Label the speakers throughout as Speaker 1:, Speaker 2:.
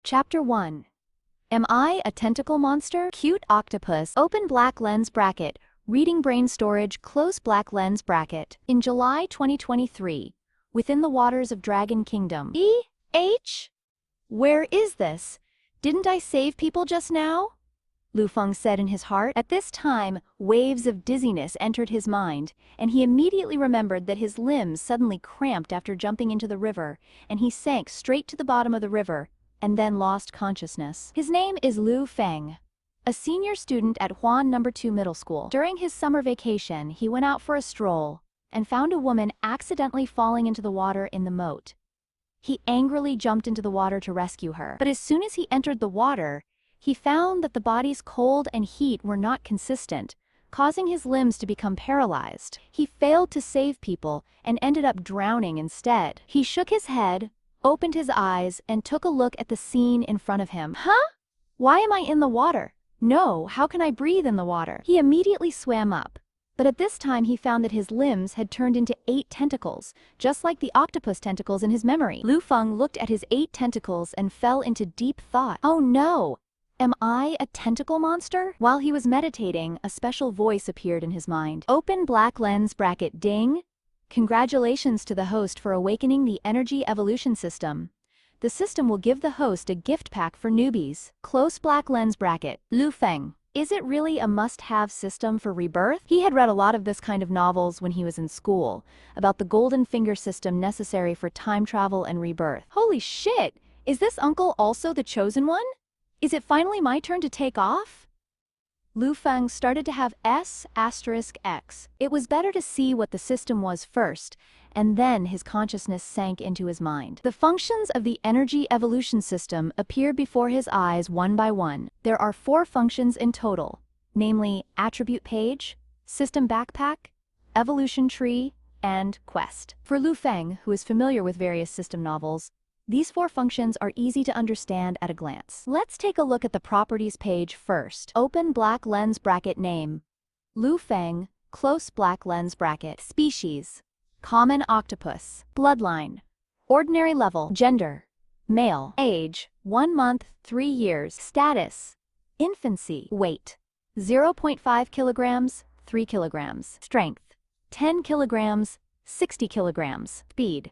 Speaker 1: Chapter 1. Am I a tentacle monster? Cute octopus. Open black lens bracket. Reading brain storage. Close black lens bracket. In July 2023, within the waters of Dragon Kingdom. Where is this? Didn't I save people just now? Lu Feng said in his heart. At this time, waves of dizziness entered his mind, and he immediately remembered that his limbs suddenly cramped after jumping into the river, and he sank straight to the bottom of the river, and then lost consciousness. His name is Lu Feng, a senior student at Huan No. 2 Middle School. During his summer vacation, he went out for a stroll, and found a woman accidentally falling into the water in the moat. He angrily jumped into the water to rescue her, but as soon as he entered the water, he found that the body's cold and heat were not consistent, causing his limbs to become paralyzed. He failed to save people and ended up drowning instead. He shook his head, opened his eyes, and took a look at the scene in front of him. Huh? Why am I in the water? No, how can I breathe in the water? He immediately swam up, but at this time he found that his limbs had turned into 8 tentacles, just like the octopus tentacles in his memory. Lu Feng looked at his 8 tentacles and fell into deep thought. Oh no! Am I a tentacle monster? While he was meditating, a special voice appeared in his mind. Open black lens bracket. Ding! Congratulations to the host for awakening the energy evolution system. The system will give the host a gift pack for newbies. Close black lens bracket. Lu Feng. Is it really a must-have system for Rebirth? He had read a lot of this kind of novels when he was in school, about the golden finger system necessary for time travel and rebirth. Holy shit! Is this uncle also the chosen one? Is it finally my turn to take off? Lu Feng started to have S***. It was better to see what the system was first, and then his consciousness sank into his mind. The functions of the energy evolution system appeared before his eyes one by one. There are 4 functions in total, namely attribute page, system backpack, evolution tree, and quest. For Lu Feng, who is familiar with various system novels, these 4 functions are easy to understand at a glance. Let's take a look at the properties page first. Open black lens bracket. Name: Lu Feng, close black lens bracket. Species: common octopus. Bloodline: ordinary level. Gender: male. Age: 1 month, 3 years. Status: infancy. Weight: 0.5 kilograms, 3 kilograms. Strength: 10 kilograms, 60 kilograms. Speed: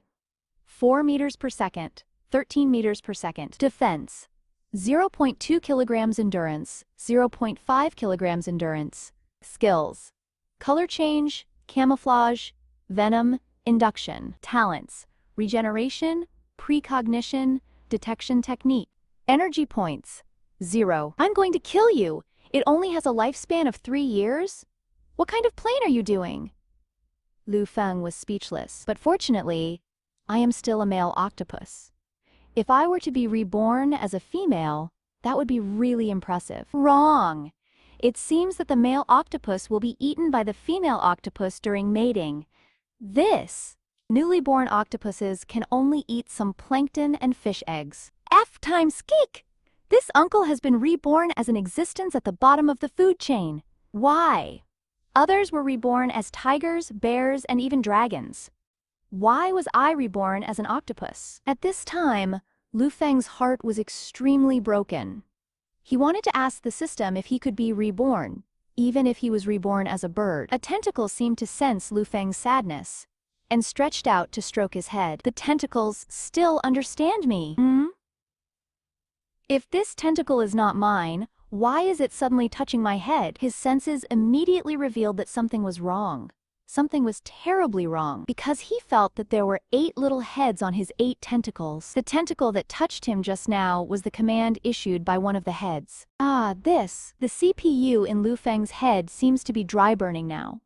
Speaker 1: 4 meters per second, 13 meters per second. Defense: 0.2 kilograms endurance, 0.5 kilograms endurance. Skills: color change, camouflage, venom, induction. Talents: regeneration, precognition, detection technique. Energy points: 0. I'm going to kill you! It only has a lifespan of 3 years? What kind of plane are you doing? Lu Feng was speechless, but fortunately, I am still a male octopus. If I were to be reborn as a female, that would be really impressive. Wrong! It seems that the male octopus will be eaten by the female octopus during mating. Newly born octopuses can only eat some plankton and fish eggs. F times geek! This uncle has been reborn as an existence at the bottom of the food chain. Why? Others were reborn as tigers, bears, and even dragons. Why was I reborn as an octopus? At this time, Lu Feng's heart was extremely broken. He wanted to ask the system if he could be reborn, even if he was reborn as a bird. A tentacle seemed to sense Lu Feng's sadness, and stretched out to stroke his head. The tentacles still understand me. If this tentacle is not mine, why is it suddenly touching my head? His senses immediately revealed that something was wrong. Something was terribly wrong, because he felt that there were 8 little heads on his 8 tentacles. The tentacle that touched him just now was the command issued by one of the heads. The CPU in Lu Feng's head seems to be dry burning now.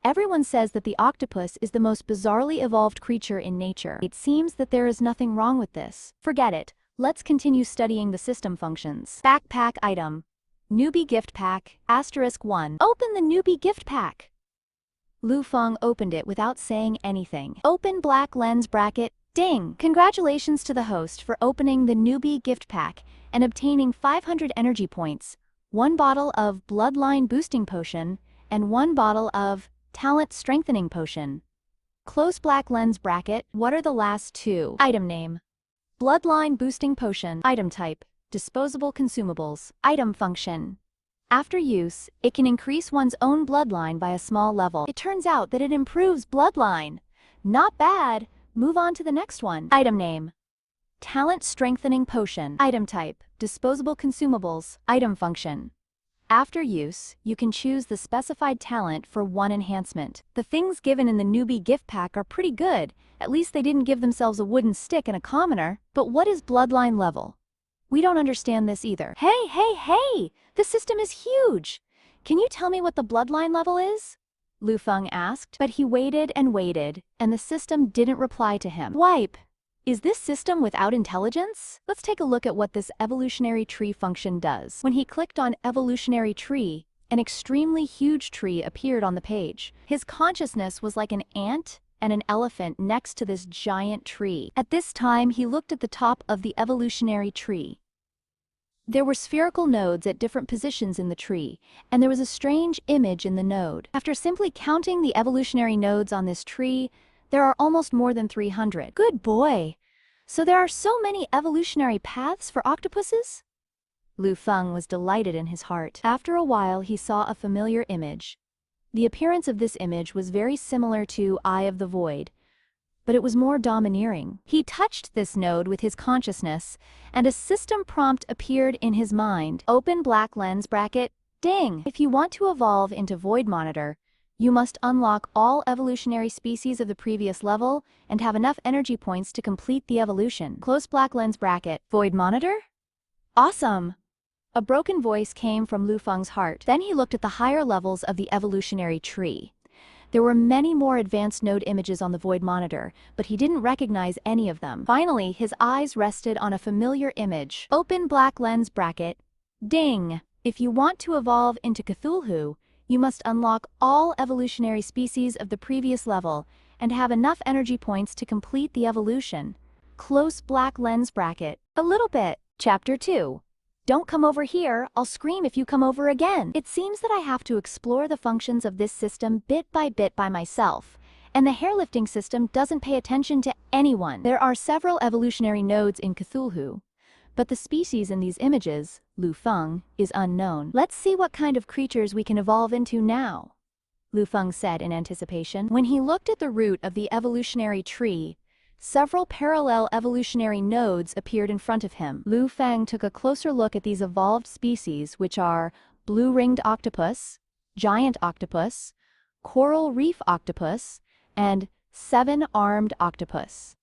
Speaker 1: Everyone says that the octopus is the most bizarrely evolved creature in nature. It seems that there is nothing wrong with this. Forget it. Let's continue studying the system functions. Backpack item: newbie gift pack, *1. Open the newbie gift pack. Lu Feng opened it without saying anything. Open black lens bracket. Ding! Congratulations to the host for opening the newbie gift pack and obtaining 500 energy points, 1 bottle of bloodline boosting potion, and 1 bottle of talent strengthening potion. Close black lens bracket. What are the last 2? Item name: Bloodline boosting potion. Item type: disposable consumables. Item function: after use, it can increase one's own bloodline by a small level. It turns out that it improves bloodline. Not bad. Move on to the next one. Item name: talent strengthening potion. Item type: disposable consumables. Item function: after use, you can choose the specified talent for one enhancement. The things given in the newbie gift pack are pretty good. At least they didn't give themselves a wooden stick and a commoner. But what is bloodline level? We don't understand this either. Hey! The system is huge! Can you tell me what the bloodline level is? Lu Feng asked, but he waited and waited, and the system didn't reply to him. Wipe! Is this system without intelligence? Let's take a look at what this evolutionary tree function does. When he clicked on evolutionary tree, an extremely huge tree appeared on the page. His consciousness was like an ant and an elephant next to this giant tree. At this time, he looked at the top of the evolutionary tree. There were spherical nodes at different positions in the tree, and there was a strange image in the node. After simply counting the evolutionary nodes on this tree, there are almost more than 300. Good boy! So there are so many evolutionary paths for octopuses? Lu Feng was delighted in his heart. After a while, he saw a familiar image. The appearance of this image was very similar to Eye of the Void, but it was more domineering. He touched this node with his consciousness, and a system prompt appeared in his mind. Open black lens bracket, ding! If you want to evolve into Void Monitor, you must unlock all evolutionary species of the previous level and have enough energy points to complete the evolution. Close black lens bracket. Void Monitor? Awesome! A broken voice came from Lu Feng's heart. Then he looked at the higher levels of the evolutionary tree. There were many more advanced node images on the Void Monitor, but he didn't recognize any of them. Finally, his eyes rested on a familiar image. Open black lens bracket. Ding! If you want to evolve into Cthulhu, you must unlock all evolutionary species of the previous level and have enough energy points to complete the evolution. Close black lens bracket. A little bit. Chapter 2. Don't come over here, I'll scream if you come over again. It seems that I have to explore the functions of this system bit by myself, and the hairlifting system doesn't pay attention to anyone. There are several evolutionary nodes in Cthulhu, but the species in these images, Lu Feng, is unknown. Let's see what kind of creatures we can evolve into now, Lu Feng said in anticipation. When he looked at the root of the evolutionary tree, several parallel evolutionary nodes appeared in front of him. Lu Feng took a closer look at these evolved species, which are blue-ringed octopus, giant octopus, coral reef octopus, and seven-armed octopus.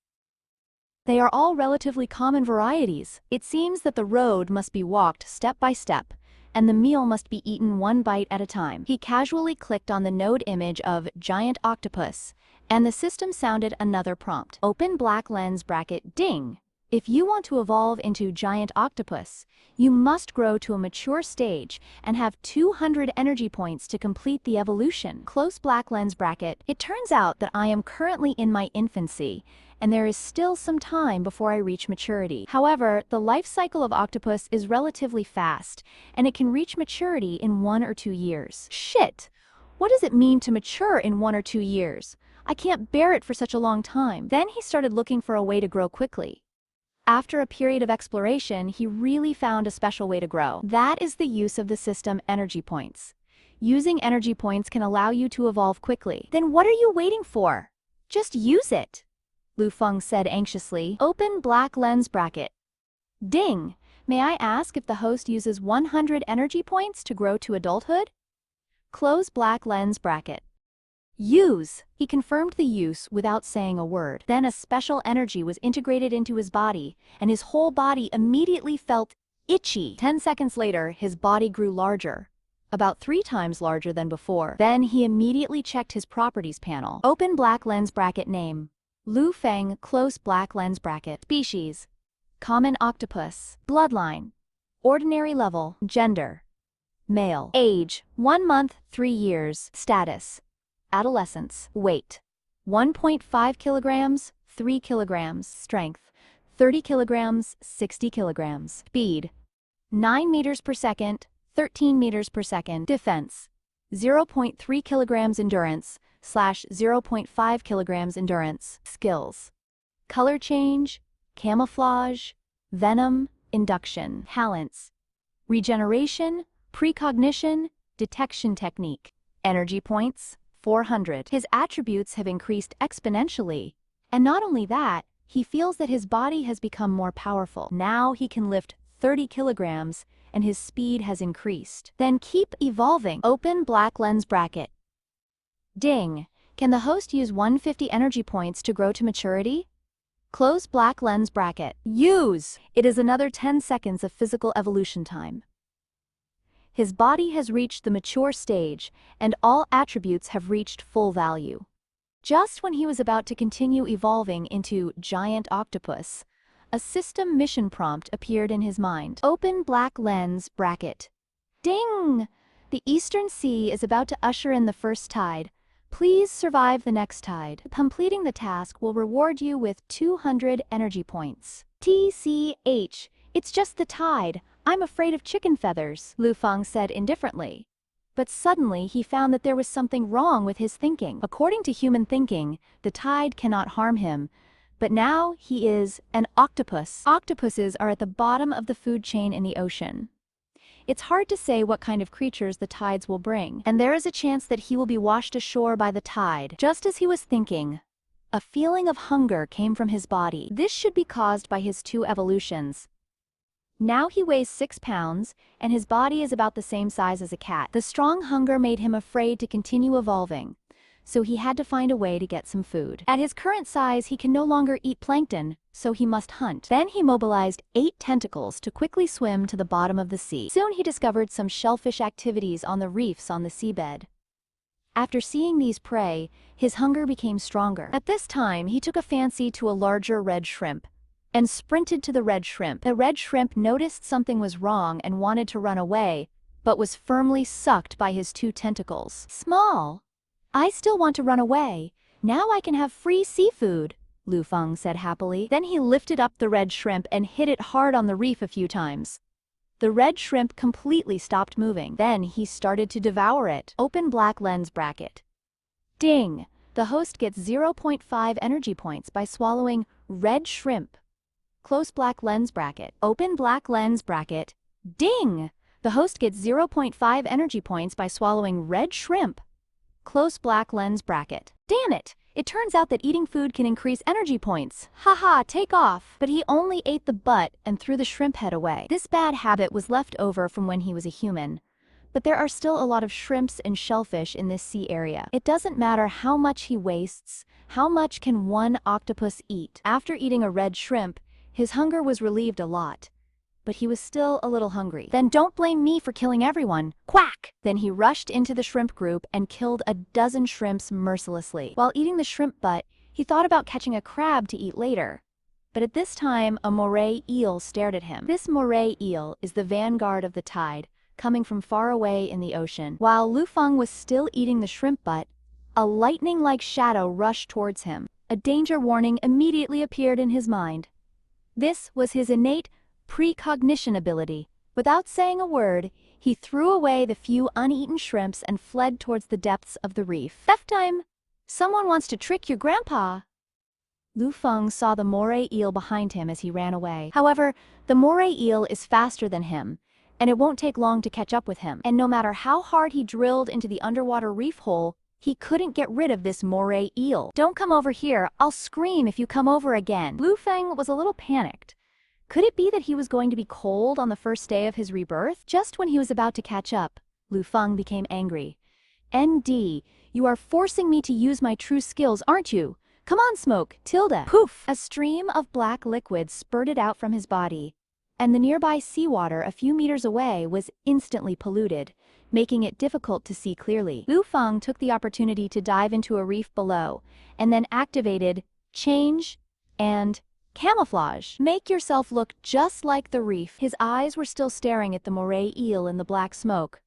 Speaker 1: They are all relatively common varieties. It seems that the road must be walked step by step, and the meal must be eaten one bite at a time. He casually clicked on the node image of giant octopus, and the system sounded another prompt. Open black lens bracket, ding! If you want to evolve into giant octopus, you must grow to a mature stage and have 200 energy points to complete the evolution. Close black lens bracket. It turns out that I am currently in my infancy, and there is still some time before I reach maturity. However, the life cycle of octopus is relatively fast, and it can reach maturity in 1 or 2 years. Shit! What does it mean to mature in 1 or 2 years? I can't bear it for such a long time. Then he started looking for a way to grow quickly. After a period of exploration, he really found a special way to grow. That is the use of the system energy points. Using energy points can allow you to evolve quickly. Then what are you waiting for? Just use it, Lu Feng said anxiously. Open black lens bracket. Ding! May I ask if the host uses 100 energy points to grow to adulthood? Close black lens bracket. Use! He confirmed the use without saying a word. Then a special energy was integrated into his body, and his whole body immediately felt itchy. 10 seconds later, his body grew larger, about 3 times larger than before. Then he immediately checked his properties panel. Open black lens bracket. Name: Lu Feng. Close black lens bracket. Species: common octopus. Bloodline: ordinary level. Gender: male. Age: 1 month, 3 years. Status: adolescence. Weight: 1.5 kilograms, 3 kilograms. Strength: 30 kilograms, 60 kilograms. Speed: 9 meters per second, 13 meters per second. Defense: 0.3 kilograms. Endurance / 0.5 kilograms endurance. Skills: color change, camouflage, venom, induction. Talents: regeneration, precognition, detection technique. Energy points, 400. His attributes have increased exponentially. And not only that, he feels that his body has become more powerful. Now he can lift 30 kilograms, and his speed has increased. Then keep evolving. Open black lens bracket. Ding! Can the host use 150 energy points to grow to maturity? Close black lens bracket. Use! It is another 10 seconds of physical evolution time. His body has reached the mature stage, and all attributes have reached full value. Just when he was about to continue evolving into Giant Octopus, a system mission prompt appeared in his mind. Open black lens bracket. Ding! The Eastern Sea is about to usher in the first tide. Please survive the next tide. Completing the task will reward you with 200 energy points. TCH, it's just the tide. I'm afraid of chicken feathers, Lu Feng said indifferently. But suddenly he found that there was something wrong with his thinking. According to human thinking, the tide cannot harm him. But now he is an octopus. Octopuses are at the bottom of the food chain in the ocean. It's hard to say what kind of creatures the tides will bring, and there is a chance that he will be washed ashore by the tide. Just as he was thinking, a feeling of hunger came from his body. This should be caused by his two evolutions. Now he weighs 6 pounds, and his body is about the same size as a cat. The strong hunger made him afraid to continue evolving, so he had to find a way to get some food. At his current size, he can no longer eat plankton, so he must hunt. Then he mobilized 8 tentacles to quickly swim to the bottom of the sea. Soon he discovered some shellfish activities on the reefs on the seabed. After seeing these prey, his hunger became stronger. At this time, he took a fancy to a larger red shrimp, and sprinted to the red shrimp. The red shrimp noticed something was wrong and wanted to run away, but was firmly sucked by his 2 tentacles. Small. I still want to run away. Now I can have free seafood, Lu Feng said happily. Then he lifted up the red shrimp and hit it hard on the reef a few times. The red shrimp completely stopped moving. Then he started to devour it. Open black lens bracket. Ding! The host gets 0.5 energy points by swallowing red shrimp. Close black lens bracket. Open black lens bracket. Ding! The host gets 0.5 energy points by swallowing red shrimp. Close black lens bracket. Damn it! It turns out that eating food can increase energy points. Haha, take off! But he only ate the butt and threw the shrimp head away. This bad habit was left over from when he was a human. But there are still a lot of shrimps and shellfish in this sea area. It doesn't matter how much he wastes, how much can one octopus eat. After eating a red shrimp, his hunger was relieved a lot, but he was still a little hungry. Then don't blame me for killing everyone. Quack! Then he rushed into the shrimp group and killed a dozen shrimps mercilessly. While eating the shrimp butt, he thought about catching a crab to eat later. But at this time, a moray eel stared at him. This moray eel is the vanguard of the tide, coming from far away in the ocean. While Lu Feng was still eating the shrimp butt, a lightning-like shadow rushed towards him. A danger warning immediately appeared in his mind. This was his innate precognition ability. Without saying a word, he threw away the few uneaten shrimps and fled towards the depths of the reef. Theft time! Someone wants to trick your grandpa! Lu Feng saw the moray eel behind him as he ran away. However, the moray eel is faster than him, and it won't take long to catch up with him. And no matter how hard he drilled into the underwater reef hole, he couldn't get rid of this moray eel. Don't come over here, I'll scream if you come over again. Lu Feng was a little panicked. Could it be that he was going to be cold on the first day of his rebirth? Just when he was about to catch up, Lu Feng became angry. ND, you are forcing me to use my true skills, aren't you? Come on, Smoke, Tilda. Poof! A stream of black liquid spurted out from his body, and the nearby seawater a few meters away was instantly polluted, making it difficult to see clearly. Lu Feng took the opportunity to dive into a reef below, and then activated Change and Camouflage. Make yourself look just like the reef. His eyes were still staring at the moray eel in the black smoke.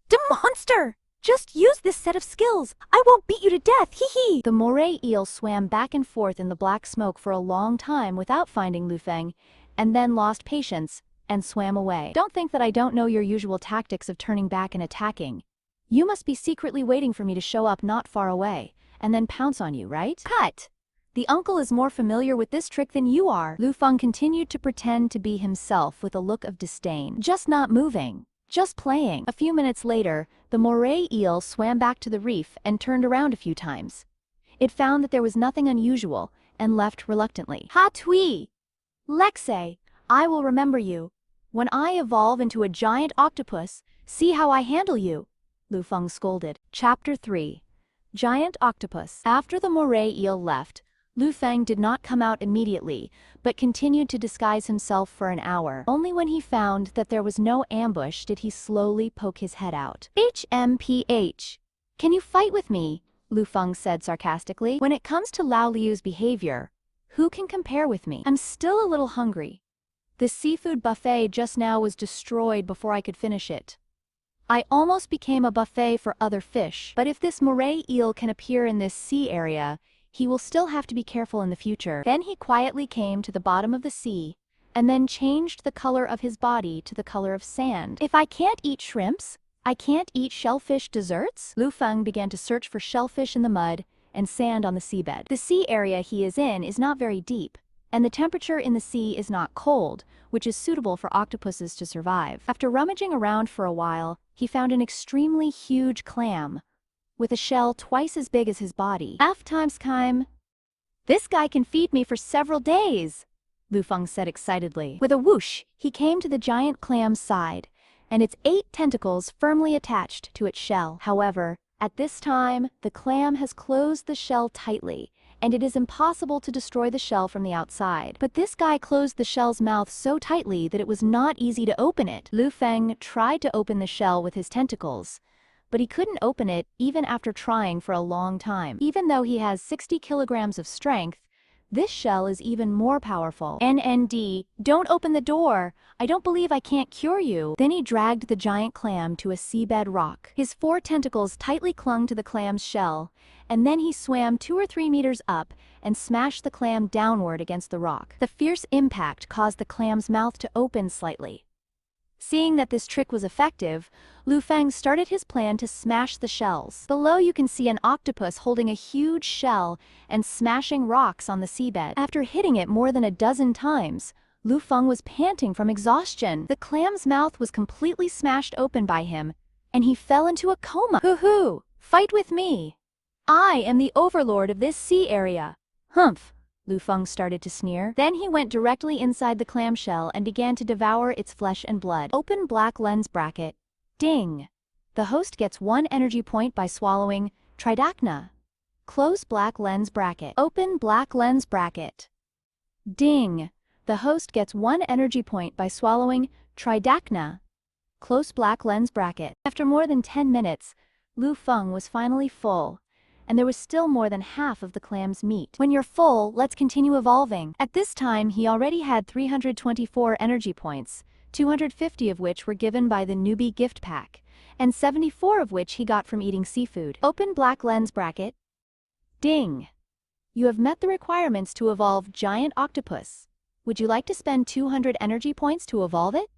Speaker 1: The monster! Just use this set of skills. I won't beat you to death, hee hee! The moray eel swam back and forth in the black smoke for a long time without finding Lu Feng, and then lost patience and swam away. Don't think that I don't know your usual tactics of turning back and attacking. You must be secretly waiting for me to show up not far away, and then pounce on you, right? Cut! The uncle is more familiar with this trick than you are. Lu Feng continued to pretend to be himself with a look of disdain. Just not moving. Just playing. A few minutes later, the moray eel swam back to the reef and turned around a few times. It found that there was nothing unusual and left reluctantly. Ha Tui! Lexei, I will remember you. When I evolve into a giant octopus, see how I handle you, Lu Feng scolded. Chapter 3. Giant Octopus. After the moray eel left, Lu Feng did not come out immediately, but continued to disguise himself for an hour. Only when he found that there was no ambush did he slowly poke his head out. HMPH. Can you fight with me? Lu Feng said sarcastically. When it comes to Lao Liu's behavior, who can compare with me? I'm still a little hungry. The seafood buffet just now was destroyed before I could finish it. I almost became a buffet for other fish, but if this moray eel can appear in this sea area, he will still have to be careful in the future. Then he quietly came to the bottom of the sea, and then changed the color of his body to the color of sand. If I can't eat shrimps, I can't eat shellfish desserts? Lu Feng began to search for shellfish in the mud and sand on the seabed. The sea area he is in is not very deep, and the temperature in the sea is not cold, which is suitable for octopuses to survive. After rummaging around for a while, he found an extremely huge clam, with a shell twice as big as his body. F times time. This guy can feed me for several days, Lu Feng said excitedly. With a whoosh, he came to the giant clam's side, and its 8 tentacles firmly attached to its shell. However, at this time, the clam has closed the shell tightly, and it is impossible to destroy the shell from the outside. But this guy closed the shell's mouth so tightly that it was not easy to open it. Lu Feng tried to open the shell with his tentacles, but he couldn't open it even after trying for a long time. Even though he has 60 kilograms of strength, this shell is even more powerful. NND, don't open the door. I don't believe I can't cure you. Then he dragged the giant clam to a seabed rock. His 4 tentacles tightly clung to the clam's shell, and then he swam 2 or 3 meters up and smashed the clam downward against the rock. The fierce impact caused the clam's mouth to open slightly. Seeing that this trick was effective, Lu Feng started his plan to smash the shells. Below you can see an octopus holding a huge shell and smashing rocks on the seabed. After hitting it more than a dozen times, Lu Feng was panting from exhaustion. The clam's mouth was completely smashed open by him, and he fell into a coma. Hoo-hoo! Fight with me! I am the overlord of this sea area. Humph! Lu Feng started to sneer. Then he went directly inside the clamshell and began to devour its flesh and blood. Open black lens bracket. Ding! The host gets 1 energy point by swallowing Tridacna. Close black lens bracket. Open black lens bracket. Ding! The host gets 1 energy point by swallowing Tridacna. Close black lens bracket. After more than 10 minutes, Lu Feng was finally full, and there was still more than half of the clam's meat. When you're full, let's continue evolving. At this time, he already had 324 energy points, 250 of which were given by the newbie gift pack, and 74 of which he got from eating seafood. Open black lens bracket. Ding! You have met the requirements to evolve Giant Octopus. Would you like to spend 200 energy points to evolve it?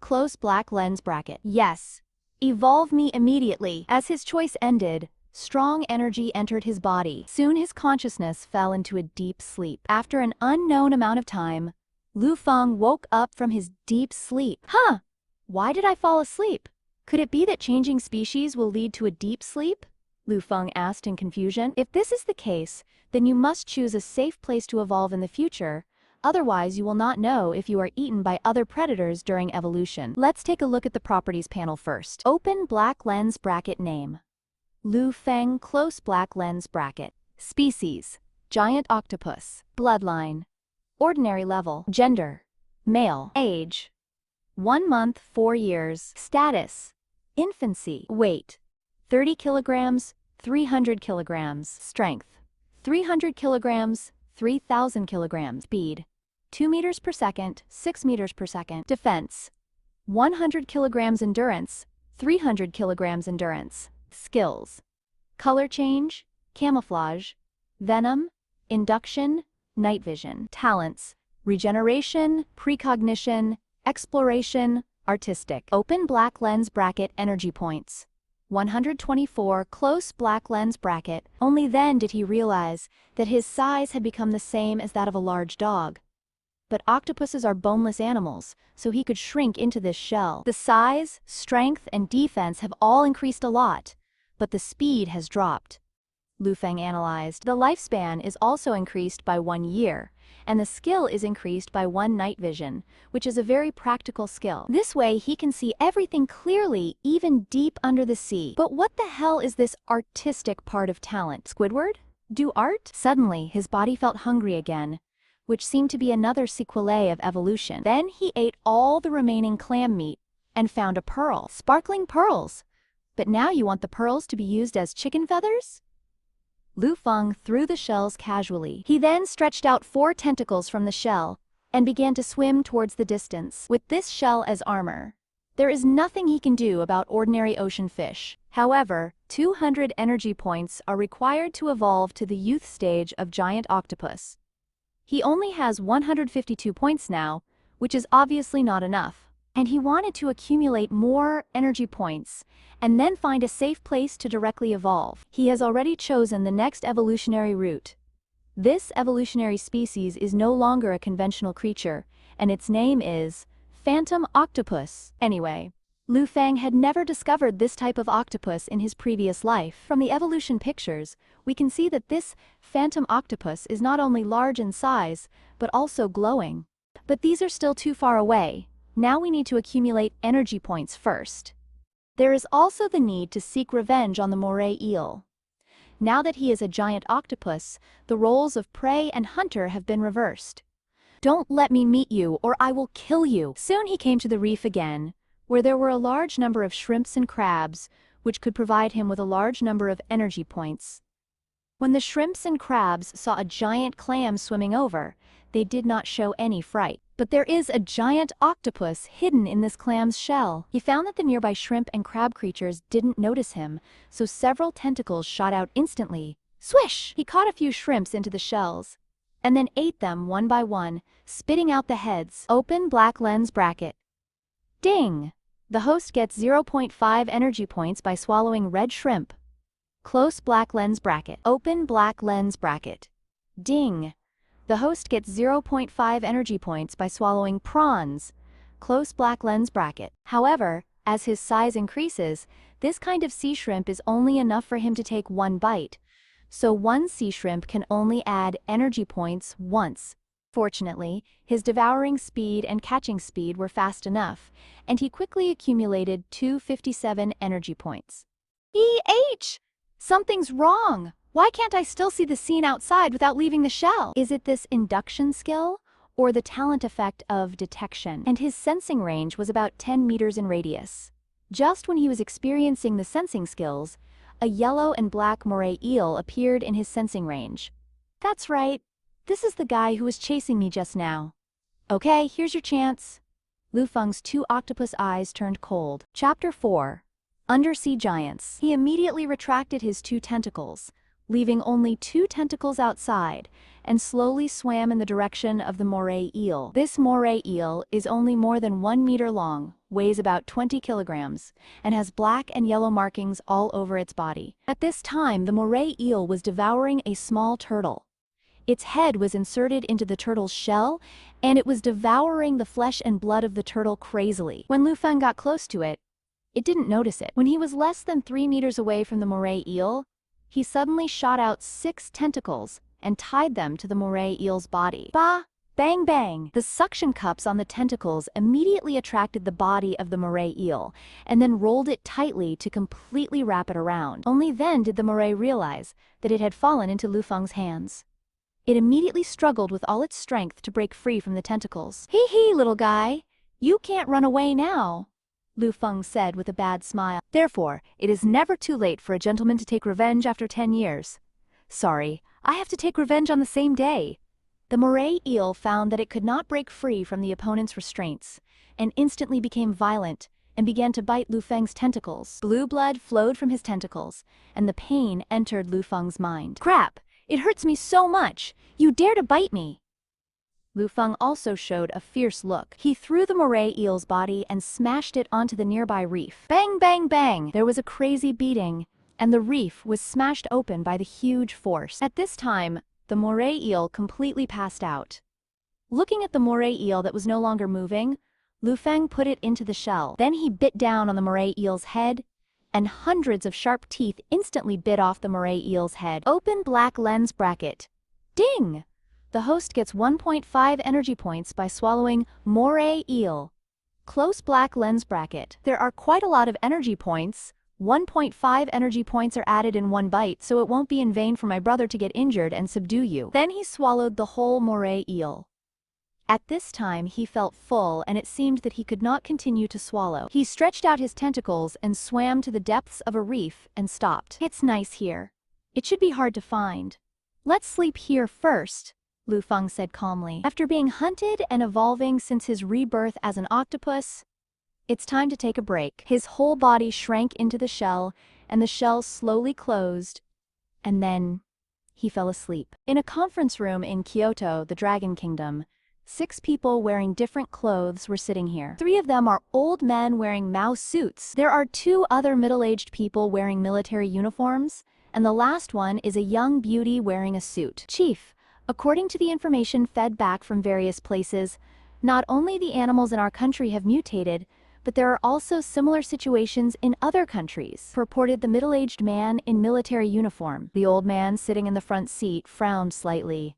Speaker 1: Close black lens bracket. Yes. Evolve me immediately. As his choice ended, strong energy entered his body. Soon his consciousness fell into a deep sleep. After an unknown amount of time, Lu Feng woke up from his deep sleep. Huh! Why did I fall asleep? Could it be that changing species will lead to a deep sleep? Lu Feng asked in confusion. If this is the case, then you must choose a safe place to evolve in the future. Otherwise, you will not know if you are eaten by other predators during evolution. Let's take a look at the properties panel first. Open black lens bracket name. Lu Feng close black lens bracket. Species: Giant Octopus. Bloodline: Ordinary level. Gender: Male. Age: 1 month 4 years. Status: Infancy. Weight: 30 kilograms, 300 kilograms. Strength: 300 kilograms, 3,000 kilograms. Speed: 2 meters per second, 6 meters per second. Defense: 100 kilograms endurance, 300 kilograms endurance. Skills: color change, camouflage, venom, induction, night vision. Talents: regeneration, precognition, exploration, artistic. Open black lens bracket energy points. 124 close black lens bracket. Only then did he realize that his size had become the same as that of a large dog. But octopuses are boneless animals, so he could shrink into this shell. The size, strength, and defense have all increased a lot, but the speed has dropped. Lu Feng analyzed. The lifespan is also increased by 1 year, and the skill is increased by 1 night vision, which is a very practical skill. This way he can see everything clearly, even deep under the sea. But what the hell is this artistic part of talent? Squidward? Do art? Suddenly his body felt hungry again, which seemed to be another sequelae of evolution. Then he ate all the remaining clam meat and found a pearl. Sparkling pearls! But now you want the pearls to be used as chicken feathers? Lu Feng threw the shells casually. He then stretched out 4 tentacles from the shell and began to swim towards the distance. With this shell as armor, there is nothing he can do about ordinary ocean fish. However, 200 energy points are required to evolve to the youth stage of giant octopus. He only has 152 points now, which is obviously not enough. And he wanted to accumulate more energy points and then find a safe place to directly evolve. He has already chosen the next evolutionary route. This evolutionary species is no longer a conventional creature, and its name is Phantom Octopus. Anyway, Lu Feng had never discovered this type of octopus in his previous life. From the evolution pictures, we can see that this Phantom Octopus is not only large in size, but also glowing. But these are still too far away. Now we need to accumulate energy points first. There is also the need to seek revenge on the moray eel. Now that he is a giant octopus, the roles of prey and hunter have been reversed. Don't let me meet you or I will kill you. Soon he came to the reef again, where there were a large number of shrimps and crabs, which could provide him with a large number of energy points. When the shrimps and crabs saw a giant clam swimming over, they did not show any fright. But there is a giant octopus hidden in this clam's shell. He found that the nearby shrimp and crab creatures didn't notice him, so several tentacles shot out instantly. Swish! He caught a few shrimps into the shells, and then ate them one by one, spitting out the heads. Open black lens bracket. Ding! The host gets 0.5 energy points by swallowing red shrimp. Close black lens bracket. Open black lens bracket. Ding! The host gets 0.5 energy points by swallowing prawns. Close black lens bracket. However, as his size increases, this kind of sea shrimp is only enough for him to take 1 bite. So 1 sea shrimp can only add energy points once. Fortunately, his devouring speed and catching speed were fast enough, and he quickly accumulated 257 energy points. Something's wrong! Why can't I still see the scene outside without leaving the shell? Is it this induction skill, or the talent effect of detection? And his sensing range was about 10 meters in radius. Just when he was experiencing the sensing skills, a yellow and black moray eel appeared in his sensing range. That's right. This is the guy who was chasing me just now. Okay, here's your chance. Lu Feng's 2 octopus eyes turned cold. Chapter 4. Undersea Giants. He immediately retracted his 2 tentacles, leaving only 2 tentacles outside, and slowly swam in the direction of the moray eel. This moray eel is only more than 1 meter long, weighs about 20 kilograms, and has black and yellow markings all over its body. At this time, the moray eel was devouring a small turtle. Its head was inserted into the turtle's shell, and it was devouring the flesh and blood of the turtle crazily. When Lu Feng got close to it, it didn't notice it. When he was less than 3 meters away from the moray eel, he suddenly shot out 6 tentacles and tied them to the moray eel's body. Bah! Bang bang! The suction cups on the tentacles immediately attracted the body of the moray eel, and then rolled it tightly to completely wrap it around. Only then did the moray realize that it had fallen into Lu Feng's hands. It immediately struggled with all its strength to break free from the tentacles. Hee hee, little guy! You can't run away now, Lu Feng said with a bad smile. Therefore, it is never too late for a gentleman to take revenge after 10 years. Sorry, I have to take revenge on the same day. The moray eel found that it could not break free from the opponent's restraints, and instantly became violent and began to bite Lu Feng's tentacles. Blue blood flowed from his tentacles, and the pain entered Lu Feng's mind. Crap! It hurts me so much! You dare to bite me! Lu Feng also showed a fierce look. He threw the moray eel's body and smashed it onto the nearby reef. Bang, bang, bang! There was a crazy beating, and the reef was smashed open by the huge force. At this time, the moray eel completely passed out. Looking at the moray eel that was no longer moving, Lu Feng put it into the shell. Then he bit down on the moray eel's head, and hundreds of sharp teeth instantly bit off the moray eel's head. Open black lens bracket. Ding! The host gets 1.5 energy points by swallowing moray eel. Close black lens bracket. There are quite a lot of energy points. 1.5 energy points are added in one bite, so it won't be in vain for my brother to get injured and subdue you. Then he swallowed the whole moray eel. At this time he felt full, and it seemed that he could not continue to swallow. He stretched out his tentacles and swam to the depths of a reef and stopped. It's nice here. It should be hard to find. Let's sleep here first, Lu Feng said calmly. After being hunted and evolving since his rebirth as an octopus, it's time to take a break. His whole body shrank into the shell, and the shell slowly closed, and then he fell asleep. In a conference room in Kyoto, the Dragon Kingdom, 6 people wearing different clothes were sitting here. 3 of them are old men wearing Mao suits. There are 2 other middle-aged people wearing military uniforms, and the last one is a young beauty wearing a suit. Chief, according to the information fed back from various places, not only the animals in our country have mutated, but there are also similar situations in other countries, purported the middle-aged man in military uniform. The old man sitting in the front seat frowned slightly.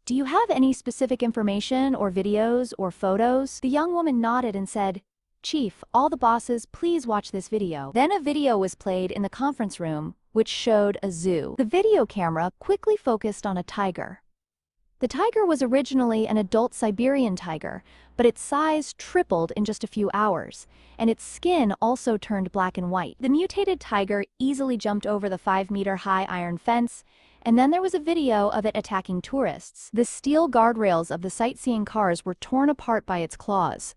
Speaker 1: Do you have any specific information or videos or photos? The young woman nodded and said, Chief, all the bosses, please watch this video. Then a video was played in the conference room, which showed a zoo. The video camera quickly focused on a tiger. The tiger was originally an adult Siberian tiger, but its size tripled in just a few hours, and its skin also turned black and white. The mutated tiger easily jumped over the 5-meter-high iron fence, and then there was a video of it attacking tourists. The steel guardrails of the sightseeing cars were torn apart by its claws.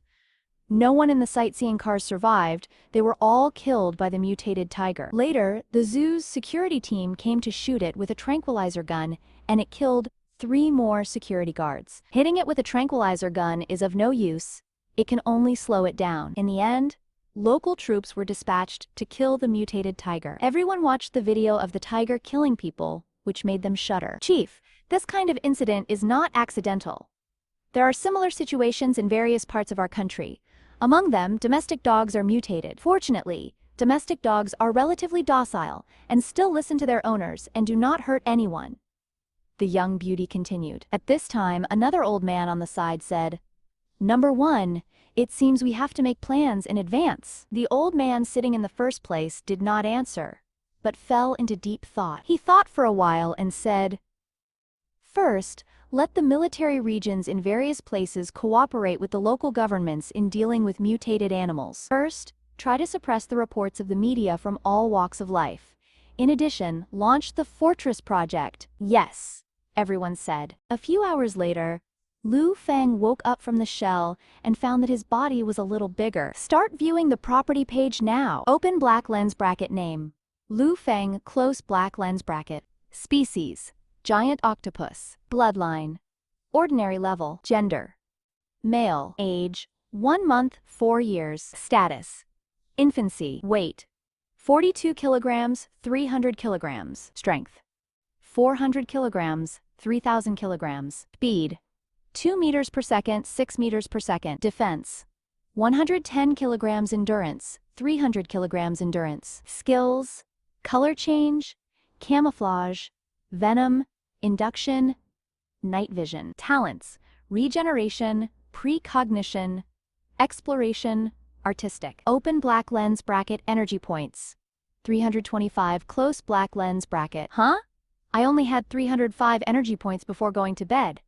Speaker 1: No one in the sightseeing cars survived. They were all killed by the mutated tiger. Later, the zoo's security team came to shoot it with a tranquilizer gun, and it killed 3 more security guards. Hitting it with a tranquilizer gun is of no use. It can only slow it down. In the end, local troops were dispatched to kill the mutated tiger. Everyone watched the video of the tiger killing people, which made them shudder. Chief, this kind of incident is not accidental. There are similar situations in various parts of our country. Among them, domestic dogs are mutated. Fortunately, domestic dogs are relatively docile and still listen to their owners and do not hurt anyone. The young beauty continued. At this time, another old man on the side said, Number 1, it seems we have to make plans in advance. The old man sitting in the first place did not answer, but fell into deep thought. He thought for a while and said, First, let the military regions in various places cooperate with the local governments in dealing with mutated animals. First, try to suppress the reports of the media from all walks of life. In addition, launch the Fortress Project. Yes, everyone said. A few hours later, Lu Feng woke up from the shell and found that his body was a little bigger. Start viewing the property page now. Open black lens bracket name. Lu Feng, close black lens bracket. Species, giant octopus. Bloodline, ordinary level. Gender, male. Age, 1 month, 4 years. Status, infancy. Weight, 42 kilograms, 300 kilograms. Strength, 400 kilograms, 3,000 kilograms. Speed, 2 meters per second, 6 meters per second. Defense, 110 kilograms. Endurance, 300 kilograms. Endurance. Skills, color change, camouflage, venom, induction, night vision. Talents, regeneration, precognition, exploration, artistic. Open black lens bracket energy points. 325 close black lens bracket. Huh? I only had 305 energy points before going to bed.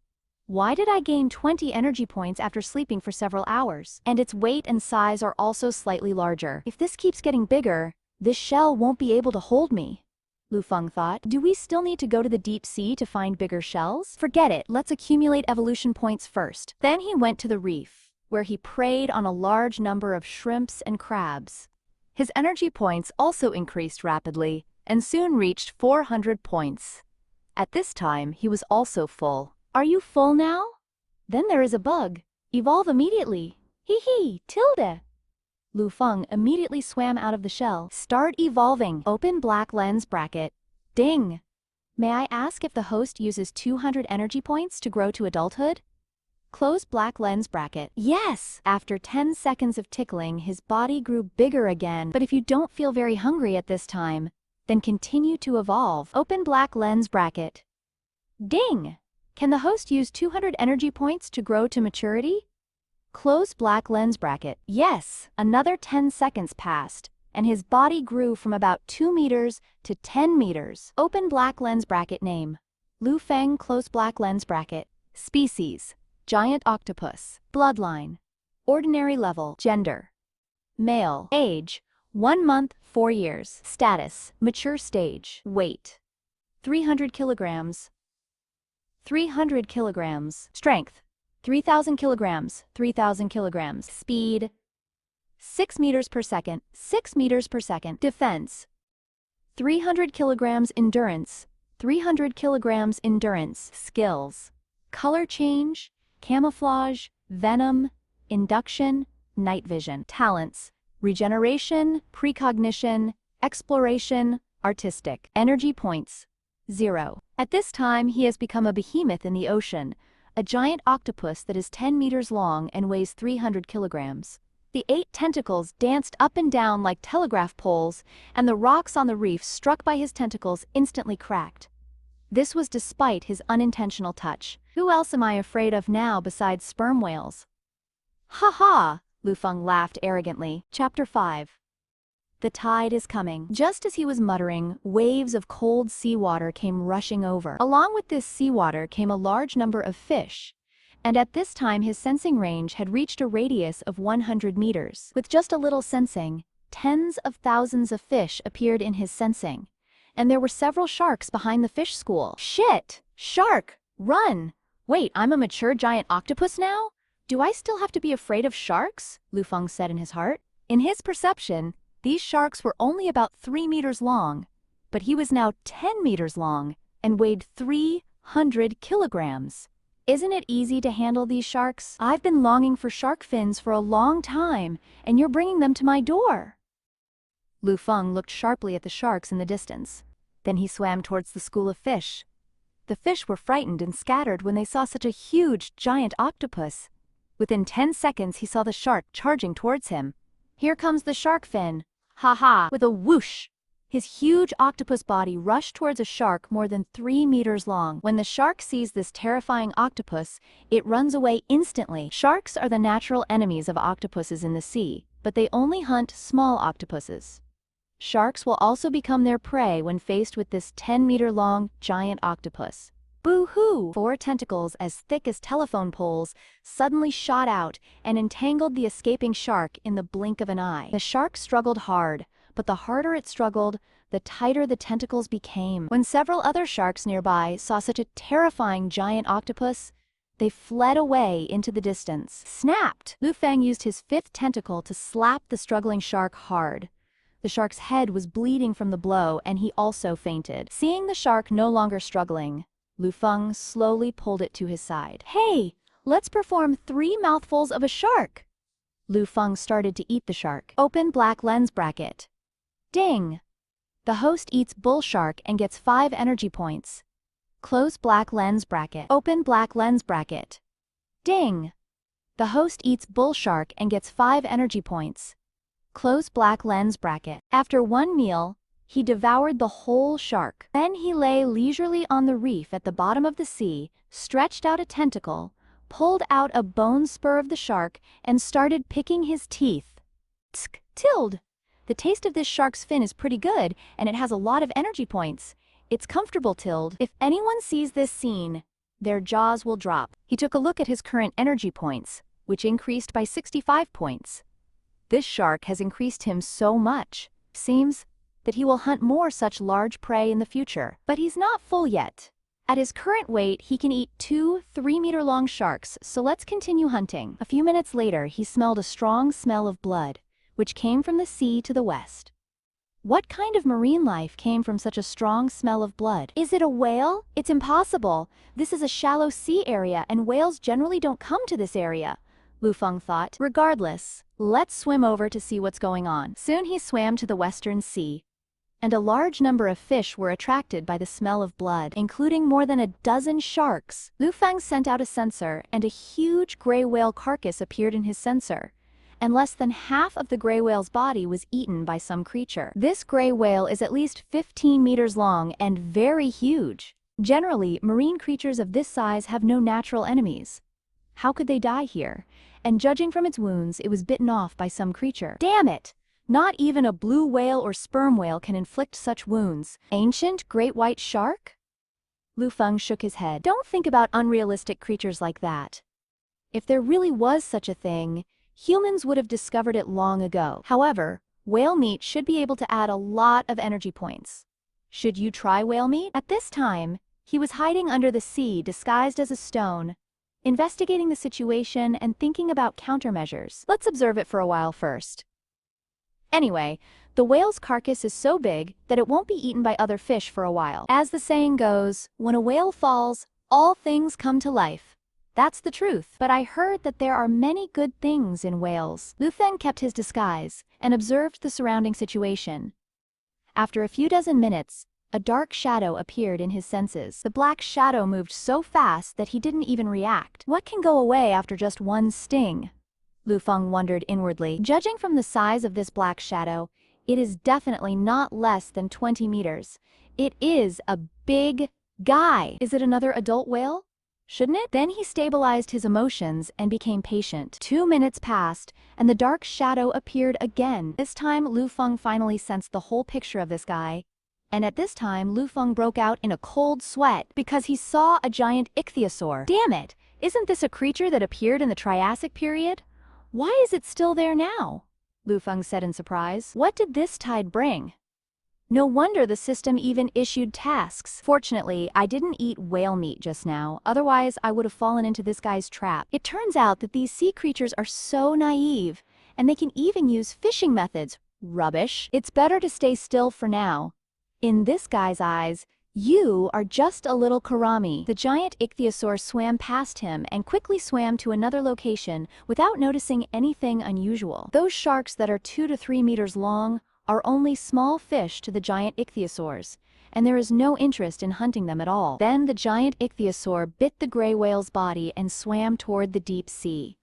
Speaker 1: Why did I gain 20 energy points after sleeping for several hours? And its weight and size are also slightly larger. If this keeps getting bigger, this shell won't be able to hold me, Lu Feng thought. Do we still need to go to the deep sea to find bigger shells? Forget it, let's accumulate evolution points first. Then he went to the reef, where he preyed on a large number of shrimps and crabs. His energy points also increased rapidly, and soon reached 400 points. At this time, he was also full. Are you full now? Then there is a bug. Evolve immediately. Hee hee, tilde. Lu Feng immediately swam out of the shell. Start evolving. Open black lens bracket. Ding. May I ask if the host uses 200 energy points to grow to adulthood? Close black lens bracket. Yes! After 10 seconds of tickling, his body grew bigger again. But if you don't feel very hungry at this time, then continue to evolve. Open black lens bracket. Ding! Can the host use 200 energy points to grow to maturity? Close black lens bracket. Yes! Another 10 seconds passed, and his body grew from about 2 meters to 10 meters. Open black lens bracket. Name: Lu Feng. Close black lens bracket. Species: giant octopus. Bloodline: ordinary level. Gender: male. Age: 1 month, 4 years. Status: mature stage. Weight: 300 kilograms. 300 kilograms. Strength: 3,000 kilograms. 3,000 kilograms. Speed: 6 meters per second. 6 meters per second. Defense: 300 kilograms. Endurance: 300 kilograms. Endurance. Skills: color change, camouflage, venom, induction, night vision. Talents: regeneration, precognition, exploration, artistic. Energy points: 0. At this time, he has become a behemoth in the ocean, a giant octopus that is 10 meters long and weighs 300 kilograms. The 8 tentacles danced up and down like telegraph poles, and the rocks on the reef struck by his tentacles instantly cracked. This was despite his unintentional touch. Who else am I afraid of now besides sperm whales? Ha ha! Lu Feng laughed arrogantly. Chapter 5. The tide is coming. Just as he was muttering, waves of cold seawater came rushing over. Along with this seawater came a large number of fish, and at this time his sensing range had reached a radius of 100 meters. With just a little sensing, tens of thousands of fish appeared in his sensing, and there were several sharks behind the fish school. Shit! Shark! Run! Wait, I'm a mature giant octopus now? Do I still have to be afraid of sharks? Lu Feng said in his heart. In his perception, these sharks were only about 3 meters long, but he was now 10 meters long and weighed 300 kilograms. Isn't it easy to handle these sharks? I've been longing for shark fins for a long time, and you're bringing them to my door. Lu Feng looked sharply at the sharks in the distance. Then he swam towards the school of fish. The fish were frightened and scattered when they saw such a huge, giant octopus. Within 10 seconds, he saw the shark charging towards him. Here comes the shark fin. Ha ha! With a whoosh! His huge octopus body rushed towards a shark more than 3 meters long. When the shark sees this terrifying octopus, it runs away instantly. Sharks are the natural enemies of octopuses in the sea, but they only hunt small octopuses. Sharks will also become their prey when faced with this 10-meter-long giant octopus. Boo-hoo! 4 tentacles as thick as telephone poles suddenly shot out and entangled the escaping shark in the blink of an eye. The shark struggled hard, but the harder it struggled, the tighter the tentacles became. When several other sharks nearby saw such a terrifying giant octopus, they fled away into the distance. Snapped! Lu Feng used his 5th tentacle to slap the struggling shark hard. The shark's head was bleeding from the blow, and he also fainted. Seeing the shark no longer struggling, Lu Feng slowly pulled it to his side. Hey, let's perform 3 mouthfuls of a shark. Lu Feng started to eat the shark. Open black lens bracket. Ding! The host eats bull shark and gets 5 energy points. Close black lens bracket. Open black lens bracket. Ding! The host eats bull shark and gets 5 energy points. Close black lens bracket. After 1 meal, he devoured the whole shark. Then he lay leisurely on the reef at the bottom of the sea, stretched out a tentacle, pulled out a bone spur of the shark, and started picking his teeth. Tsk, Tilde! The taste of this shark's fin is pretty good, and it has a lot of energy points. It's comfortable, Tilde. If anyone sees this scene, their jaws will drop. He took a look at his current energy points, which increased by 65 points. This shark has increased him so much. Seems that he will hunt more such large prey in the future. But he's not full yet. At his current weight, he can eat 2 3-meter-long sharks, so let's continue hunting. A few minutes later, he smelled a strong smell of blood, which came from the sea to the west. What kind of marine life came from such a strong smell of blood? Is it a whale? It's impossible. This is a shallow sea area and whales generally don't come to this area, Lu Feng thought. Regardless, let's swim over to see what's going on. Soon he swam to the western sea, and a large number of fish were attracted by the smell of blood, including more than a dozen sharks. Lu Feng sent out a sensor, and a huge gray whale carcass appeared in his sensor, and less than half of the gray whale's body was eaten by some creature. This gray whale is at least 15 meters long and very huge. Generally, marine creatures of this size have no natural enemies. How could they die here? And judging from its wounds, it was bitten off by some creature. Damn it! Not even a blue whale or sperm whale can inflict such wounds. Ancient great white shark? Lu Feng shook his head. Don't think about unrealistic creatures like that. If there really was such a thing, humans would have discovered it long ago. However, whale meat should be able to add a lot of energy points. Should you try whale meat? At this time, he was hiding under the sea disguised as a stone, investigating the situation and thinking about countermeasures. Let's observe it for a while first. Anyway, the whale's carcass is so big that it won't be eaten by other fish for a while. As the saying goes, when a whale falls, all things come to life. That's the truth. But I heard that there are many good things in whales. Lu Feng kept his disguise and observed the surrounding situation. After a few dozen minutes, a dark shadow appeared in his senses. The black shadow moved so fast that he didn't even react. What can go away after just one sting? Lu Feng wondered inwardly. Judging from the size of this black shadow, it is definitely not less than 20 meters. It is a big guy. Is it another adult whale? Shouldn't it? Then he stabilized his emotions and became patient. 2 minutes passed, and the dark shadow appeared again. This time, Lu Feng finally sensed the whole picture of this guy. And at this time, Lu Feng broke out in a cold sweat because he saw a giant ichthyosaur. Damn it! Isn't this a creature that appeared in the Triassic period? Why is it still there now? Lu Feng said in surprise. What did this tide bring? No wonder the system even issued tasks. Fortunately, I didn't eat whale meat just now, otherwise I would have fallen into this guy's trap. It turns out that these sea creatures are so naive, and they can even use fishing methods. Rubbish. It's better to stay still for now. In this guy's eyes, you are just a little karami. The giant ichthyosaur swam past him and quickly swam to another location without noticing anything unusual. Those sharks that are 2 to 3 meters long are only small fish to the giant ichthyosaurs, and there is no interest in hunting them at all. Then the giant ichthyosaur bit the gray whale's body and swam toward the deep sea.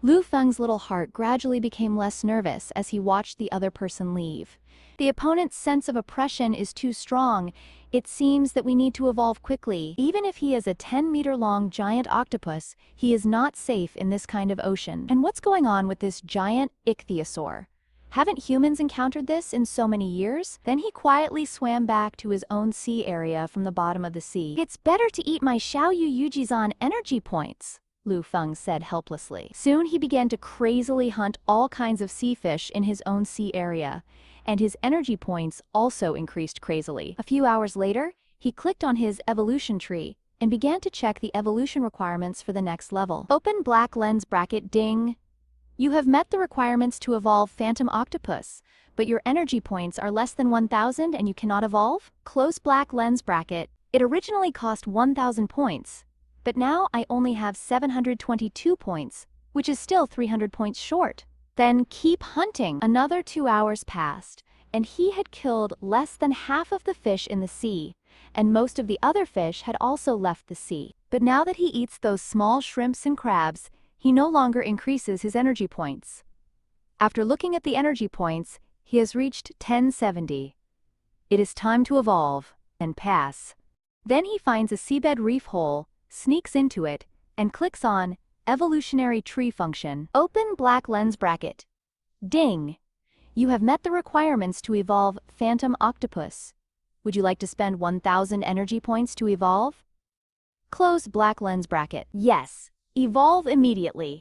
Speaker 1: Lu Feng's little heart gradually became less nervous as he watched the other person leave. The opponent's sense of oppression is too strong. It seems that we need to evolve quickly. Even if he is a 10-meter-long giant octopus, he is not safe in this kind of ocean. And what's going on with this giant ichthyosaur? Haven't humans encountered this in so many years? Then he quietly swam back to his own sea area from the bottom of the sea. It's better to eat my Xiaoyu Yujizan energy points, Lu Feng said helplessly. Soon he began to crazily hunt all kinds of sea fish in his own sea area, and his energy points also increased crazily. A few hours later, he clicked on his evolution tree and began to check the evolution requirements for the next level. Open black lens bracket ding. You have met the requirements to evolve Phantom Octopus, but your energy points are less than 1,000 and you cannot evolve? Close black lens bracket. It originally cost 1,000 points, but now I only have 722 points, which is still 300 points short. Then keep hunting. Another 2 hours passed, and he had killed less than half of the fish in the sea, and most of the other fish had also left the sea. But now that he eats those small shrimps and crabs, he no longer increases his energy points. After looking at the energy points, he has reached 1070. It is time to evolve and pass. Then he finds a seabed reef hole, sneaks into it, and clicks on Evolutionary Tree Function. Open black lens bracket. Ding! You have met the requirements to evolve Phantom Octopus. Would you like to spend 1,000 energy points to evolve? Close black lens bracket. Yes. Evolve immediately.